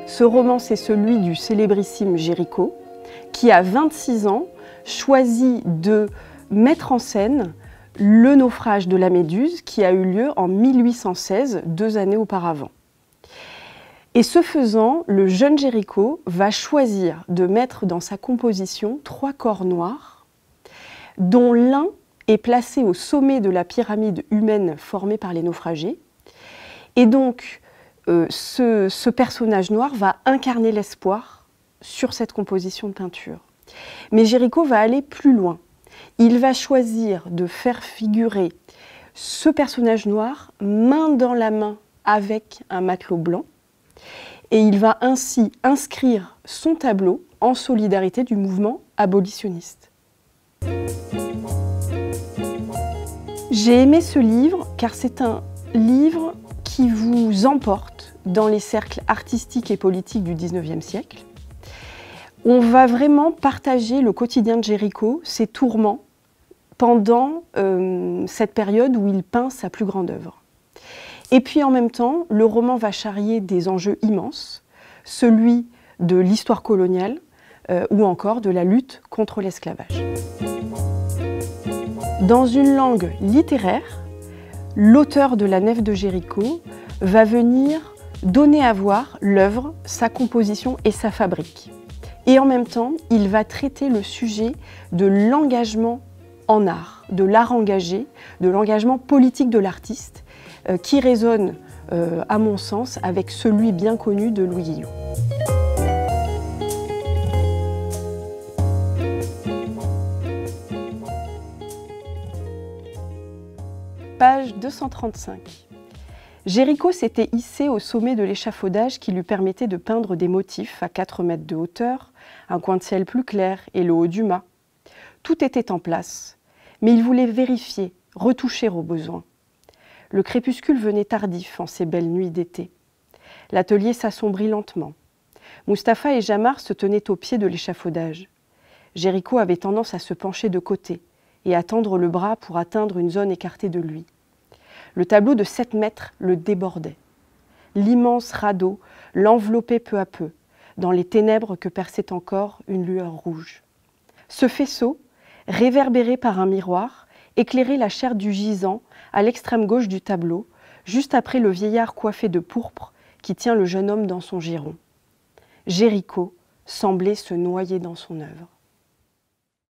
Ce roman, c'est celui du célébrissime Géricault, qui à 26 ans choisit de mettre en scène le naufrage de la Méduse qui a eu lieu en 1816, 2 années auparavant. Et ce faisant, le jeune Géricault va choisir de mettre dans sa composition 3 corps noirs, dont l'un est placé au sommet de la pyramide humaine formée par les naufragés. Et donc, ce personnage noir va incarner l'espoir sur cette composition de peinture. Mais Géricault va aller plus loin. Il va choisir de faire figurer ce personnage noir main dans la main avec un matelot blanc. Et il va ainsi inscrire son tableau en solidarité du mouvement abolitionniste. J'ai aimé ce livre car c'est un livre qui vous emporte dans les cercles artistiques et politiques du XIXe siècle. On va vraiment partager le quotidien de Géricault, ses tourments, pendant cette période où il peint sa plus grande œuvre. Et puis en même temps, le roman va charrier des enjeux immenses, celui de l'histoire coloniale ou encore de la lutte contre l'esclavage. Dans une langue littéraire, l'auteur de La Nef de Géricault va venir donner à voir l'œuvre, sa composition et sa fabrique. Et en même temps, il va traiter le sujet de l'engagement en art, de l'art engagé, de l'engagement politique de l'artiste, qui résonne, à mon sens, avec celui bien connu de Louis Guillot. Page 235. Géricault s'était hissé au sommet de l'échafaudage qui lui permettait de peindre des motifs à 4 mètres de hauteur, un coin de ciel plus clair et le haut du mât. Tout était en place, mais il voulait vérifier, retoucher au besoin. Le crépuscule venait tardif en ces belles nuits d'été. L'atelier s'assombrit lentement. Mustapha et Jamar se tenaient au pied de l'échafaudage. Géricault avait tendance à se pencher de côté et à tendre le bras pour atteindre une zone écartée de lui. Le tableau de 7 mètres le débordait. L'immense radeau l'enveloppait peu à peu, dans les ténèbres que perçait encore une lueur rouge. Ce faisceau, réverbéré par un miroir, éclairait la chair du gisant à l'extrême gauche du tableau, juste après le vieillard coiffé de pourpre qui tient le jeune homme dans son giron. Géricault semblait se noyer dans son œuvre.